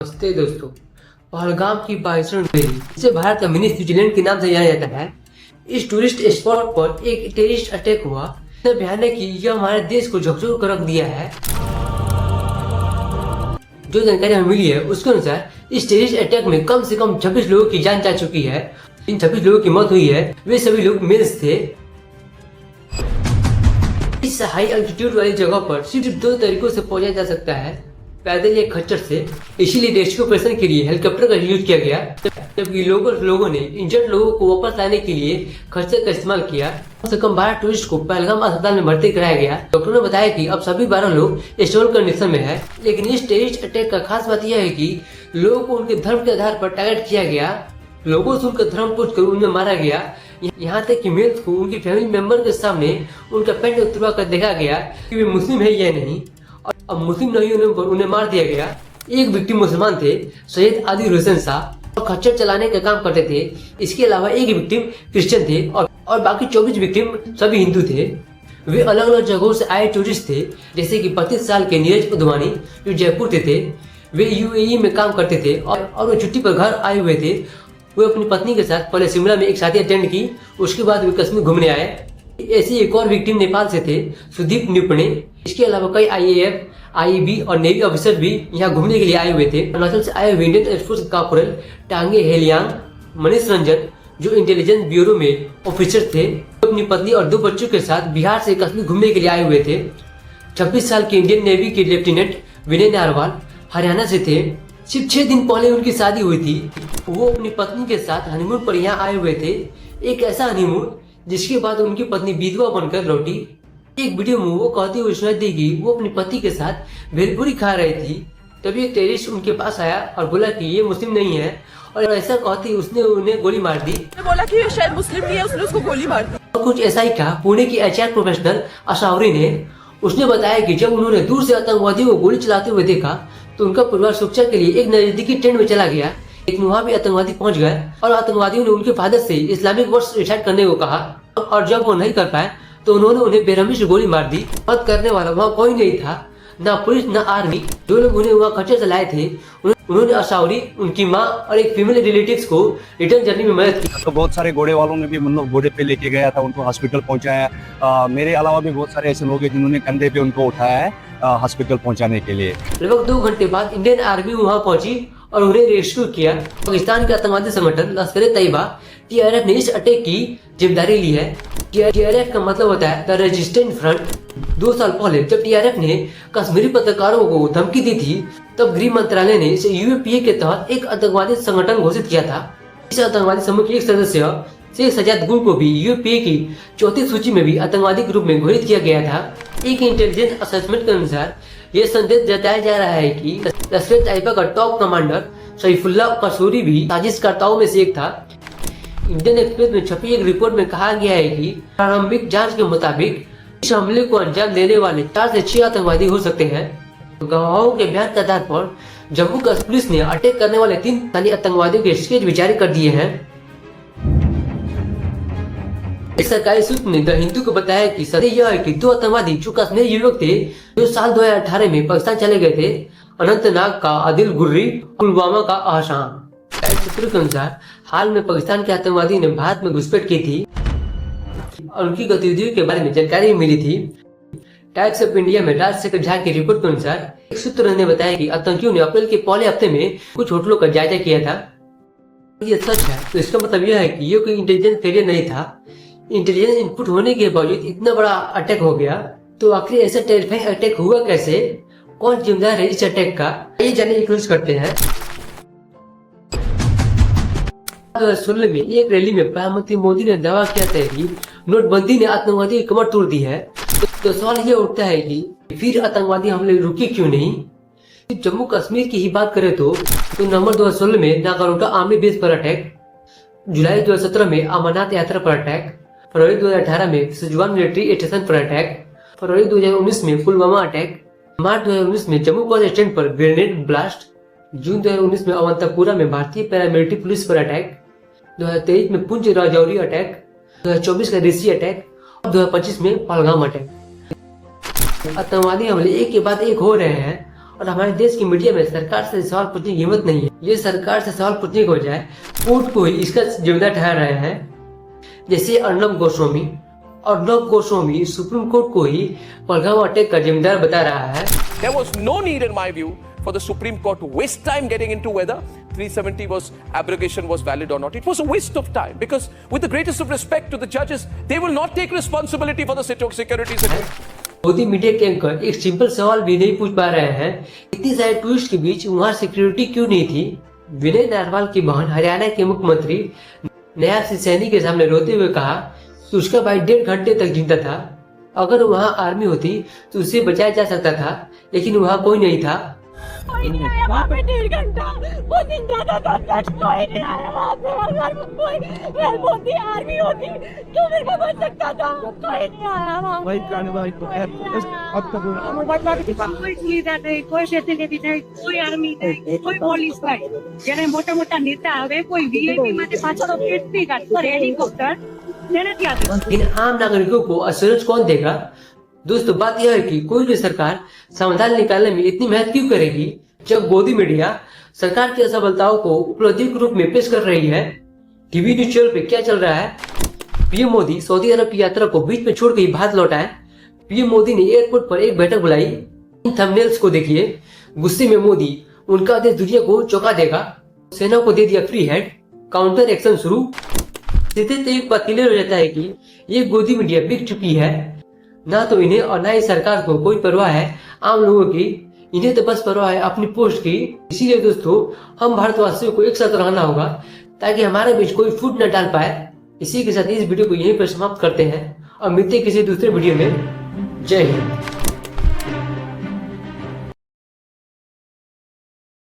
नमस्ते दोस्तों। पहलगाम की बाइसन वैली, जिसे भारत का मिनी स्विट्जरलैंड के नाम से जाना जाता है, इस टूरिस्ट स्पॉट पर एक टेररिस्ट अटैक हुआ। इतना भयानक कि यह हमारे देश को झकझोर कर रख दिया है। जो जानकारी हमें मिली है उसके अनुसार इस टेररिस्ट अटैक में कम से कम 26 लोगों की जान जा चुकी है। इन 26 लोगों की मौत हुई है, वे सभी लोग मेल्स थे। इस हाई एल्टीट्यूड वाली जगह पर सिर्फ 2 तरीकों से पहुंचा जा सकता है, पैदल या खच्चर से। इसीलिए रेस्क्यू ऑपरेशन के लिए हेलीकॉप्टर का यूज किया गया, जबकि लोगों ने इंजर्ड लोगों को वापस लाने के लिए खच्चर का इस्तेमाल किया। कम से कम 12 टूरिस्ट को पहलगाम अस्पताल में भर्ती कराया गया। डॉक्टर ने बताया कि अब सभी 12 लोग स्टेबल कंडीशन में है। लेकिन इस टेररिस्ट अटैक का खास बात यह है कि लोगों को उनके धर्म के आधार पर टारगेट किया गया। लोगों से उनका धर्म पूछकर उन्हें मारा गया। यहाँ तक कि मेल्स को उनकी फैमिली मेंबर के सामने उनका पेंट उतरवा कर देखा गया कि वे मुस्लिम है या नहीं। अब मुस्लिम नहीं होने पर उन्हें मार दिया गया। एक विक्टिम मुसलमान थे, सैयद आदिल हुसैन साहब, और खच्चर चलाने का काम करते थे। इसके अलावा एक विक्टिम क्रिश्चियन थे और बाकी 24 विक्टिम सभी हिंदू थे। वे अलग अलग जगहों से आए टूरिस्ट थे, जैसे कि 35 साल के नीरज उदवानी जो जयपुर से थे। वे यूएई में काम करते थे और वो छुट्टी पर घर आए हुए थे। वे अपनी पत्नी के साथ पहले शिमला में एक शादी अटेंड की, उसके बाद वे कश्मीर घूमने आए। ऐसी एक और विक्टिम नेपाल से थे, सुदीप निपणे। इसके अलावा कई आईएएफ, आईबी और नेवी ऑफिसर भी यहाँ घूमने के लिए आए हुए थे। अरुणाचल से आए हुए इंडियन एयरफोर्स कॉर्पोरल टांगे हेलियांग, मनीष रंजन जो इंटेलिजेंस ब्यूरो में ऑफिसर थे, अपनी पत्नी और 2 बच्चों के साथ बिहार से कश्मीर घूमने के लिए आए हुए थे। 26 साल के इंडियन नेवी के लेफ्टिनेंट विनय नारवाल हरियाणा से थे। सिर्फ 6 दिन पहले उनकी शादी हुई थी। वो अपनी पत्नी के साथ हनीमून पर यहाँ आए हुए थे। एक ऐसा हनीमून जिसके बाद उनकी पत्नी विधवा बनकर लौटी। एक वीडियो में वो कहती हुई सुनाई दी कि वो अपनी पति के साथ भेलपुरी खा रही थी। तभी एक टेररिस्ट उनके पास आया और बोला कि ये मुस्लिम नहीं है, और ऐसा कहती उसने उन्हें गोली मार दी। बोला कि ये शायद मुस्लिम नहीं है, उसने उसको गोली मार दी। और कुछ ऐसा ही कहा पुणे की एचआर प्रोफेशनल अशावरी ने। उसने बताया कि जब उन्होंने दूर से आतंकवादियों को गोली चलाते हुए देखा तो उनका परिवार सुरक्षा के लिए एक नजदीकी टेंट में चला गया। लेकिन वहाँ भी आतंकवादी पहुंच गए और आतंकवादियों ने उनके फादर से इस्लामिक वर्ष रिसाइट करने को कहा, और जब वो नहीं कर पाए तो उन्होंने उन्हें बेरहमी से गोली मार दी। मदद करने वाला वहाँ कोई नहीं था, ना पुलिस ना आर्मी। जो लोग उन्हें वहाँ खच्चर से लाए थे उन्होंने अशावरी, उनकी माँ और एक फीमेल रिलेटिव्स को रिटर्न जर्नी में मदद की। तो बहुत सारे घोड़े वालों ने भी मतलब घोड़े पे लेके गया था, उनको हॉस्पिटल पहुंचाया। मेरे अलावा भी बहुत सारे ऐसे लोग हैं जिन्होंने कंधे पे उनको उठाया है हॉस्पिटल पहुंचाने के लिए। लगभग 2 घंटे बाद इंडियन आर्मी वहां पहुंची और उन्हें रेस्क्यू किया। पाकिस्तान के आतंकवादी संगठन लश्कर-ए-तैयबा टीआरएफ ने इस अटैक की जिम्मेदारी ली है। टीआरएफ का मतलब होता है द रेजिस्टेंट फ्रंट। 2 साल पहले जब टीआरएफ ने कश्मीरी पत्रकारों को धमकी दी थी, तब गृह मंत्रालय ने इसे यूएपीए के तहत एक आतंकवादी संगठन घोषित किया था। इस आतंकवादी समूह के एक सदस्य शेख सजाद गुल को भी यूएपीए की 4थी सूची में भी आतंकवादी ग्रुप में घोषित किया गया था। एक इंटेलिजेंस असेसमेंट के अनुसार यह संदेश जताया जा रहा है कि लश्कर-ए-तैयबा का टॉप कमांडर सैफुल्लाह कसूरी भी साजिशकर्ताओं में से एक था। इंडियन एक्सप्रेस में छपी एक रिपोर्ट में कहा गया है कि प्रारंभिक जांच के मुताबिक इस हमले को अंजाम देने वाले 4 से 6 आतंकवादी हो सकते हैं। गवाहों के बयान के आधार पर जम्मू कश्मीर पुलिस ने अटैक करने वाले 3 स्थानीय आतंकवादियों के स्केच भी जारी कर दिए हैं। एक सरकारी सूत्र ने द हिंदू को बताया कि सत्य यह है कि 2 आतंकवादी जो कश्मीरी युवक थे, जो साल 2018 में पाकिस्तान चले गए थे, अनंतनाग का आदिल गुर्री, पुलवामा का अहसान। सूत्रों के अनुसार हाल में पाकिस्तान के आतंकवादी ने भारत में घुसपैठ की थी और उनकी गतिविधियों के बारे में जानकारी मिली थी। टाइम्स ऑफ इंडिया में राजशेखर झा की रिपोर्ट के अनुसार एक सूत्र ने बताया कि आतंकियों ने अप्रैल के पहले हफ्ते में कुछ होटलों का जायजा किया था। ये सच है तो इसका मतलब यह है कि ये कोई इंटेलिजेंस फेलियर नहीं था। इंटेलिजेंस इनपुट होने के बावजूद इतना बड़ा अटैक हो गया, तो आखिर ऐसा टेरिफाइंग अटैक हुआ कैसे? कौन जिम्मेदार है इस अटैक का? ये जानने की कोशिश करते हैं। 2016 में एक रैली में प्रधानमंत्री मोदी ने दावा किया था कि नोटबंदी ने आतंकवादी की कमर तोड़ दी है। तो सवाल ये उठता है कि फिर आतंकवादी हमले रुके क्यों नहीं? जम्मू कश्मीर की ही बात करें तो नवंबर 2016 में नागरोटा आर्मी बेस पर अटैक, जुलाई 2017 में अमरनाथ यात्रा पर अटैक, फरवरी 2018 में सिजवान मिलिट्री स्टेशन पर अटैक, फरवरी 2019 में पुलवामा अटैक, मार्च 2019 में जम्मू बस स्टैंड पर ग्रेनेड ब्लास्ट, जून 2019 में अवंतापुरा में भारतीय पैरामिलिट्री पुलिस पर अटैक, 2023 में पुंछ राजौरी अटैक, 2024 का ऋषि अटैक और 2025 में पहलगाम अटैक। आतंकवादी हमले एक के बाद एक हो रहे हैं और हमारे देश की मीडिया में सरकार से सवाल पूछने की हिम्मत नहीं है। ये सरकार से सवाल पूछने की बजाय कोर्ट को ही इसका जिम्मेदार ठहरा रहे हैं। जैसे अर्नब गोस्वामी सुप्रीम कोर्ट को ही पहलगाम अटैक का जिम्मेदार बता रहा है। There was no need, in my view, for the Supreme Court to waste time getting into whether 370 abrogation was valid or not. It was a waste of time because, with the greatest of respect to the judges, they will not take responsibility for the security situation. Modi media के anchor एक simple सवाल भी नहीं पूछ पा रहे हैं, इतनी सारे टूरिस्ट के बीच वहाँ सिक्योरिटी क्यों नहीं थी? विनय नारवाल की बहन हरियाणा के मुख्यमंत्री नया सिंह सैनी के सामने रोते हुए कहा कि उसका भाई 1.5 घंटे तक जिंदा था। अगर वहाँ आर्मी होती तो उसे बचाया जा सकता था, लेकिन वहाँ कोई नहीं था। कोई नहीं आया वहाँ पे 1.5 घंटा, वो जिंदा था, कोई नहीं आया वहाँ पे। अगर कोई हेल्प होती, आर्मी होती तो मेरे को बच सकता था। कोई नहीं आया वहाँ पे। कोई सुविधा नहीं, कोई फैसिलिटी नहीं, कोई आर्मी नहीं, कोई પોલીસ નહીં. જેને મોટા મોટા નેતા આવે કોઈ વીઆઈપી માટે પાછળ કેટલી ગાડી પર હેલિકોપ્ટર જેનાથી આવે. लेकिन आम नागरिकों को असुरज कौन देगा? दोस्तों, बात यह है कि कोई भी सरकार समाधान निकालने में इतनी मेहनत क्यों करेगी जब मोदी मीडिया सरकार की असफलताओं को उपलब्धि के रूप में पेश कर रही है। टीवी न्यूज चैनल पे क्या चल रहा है? पीएम मोदी सऊदी अरब की यात्रा को बीच में छोड़कर ही भारत लौटा है। पीएम मोदी ने एयरपोर्ट पर एक बैठक बुलाई। इन थंबनेल्स को देखिए। गुस्से में मोदी, उनका आदेश दुनिया को चौंका देगा। सेना को दे दिया फ्री हैंड, काउंटर एक्शन शुरू। सीधे तो एक बात क्लियर हो जाता है कि ये मोदी मीडिया बिक चुकी है। ना तो इन्हें और ना ही सरकार को कोई परवाह है आम लोगों की। इन्हें तो बस परवाह है अपनी पोस्ट की। इसीलिए दोस्तों, हम भारतवासियों को एक साथ रहना होगा ताकि हमारे बीच कोई फूट न डाल पाए। इसी के साथ इस वीडियो को यहीं पर समाप्त करते हैं और मिलते हैं किसी दूसरे वीडियो में। जय हिंद।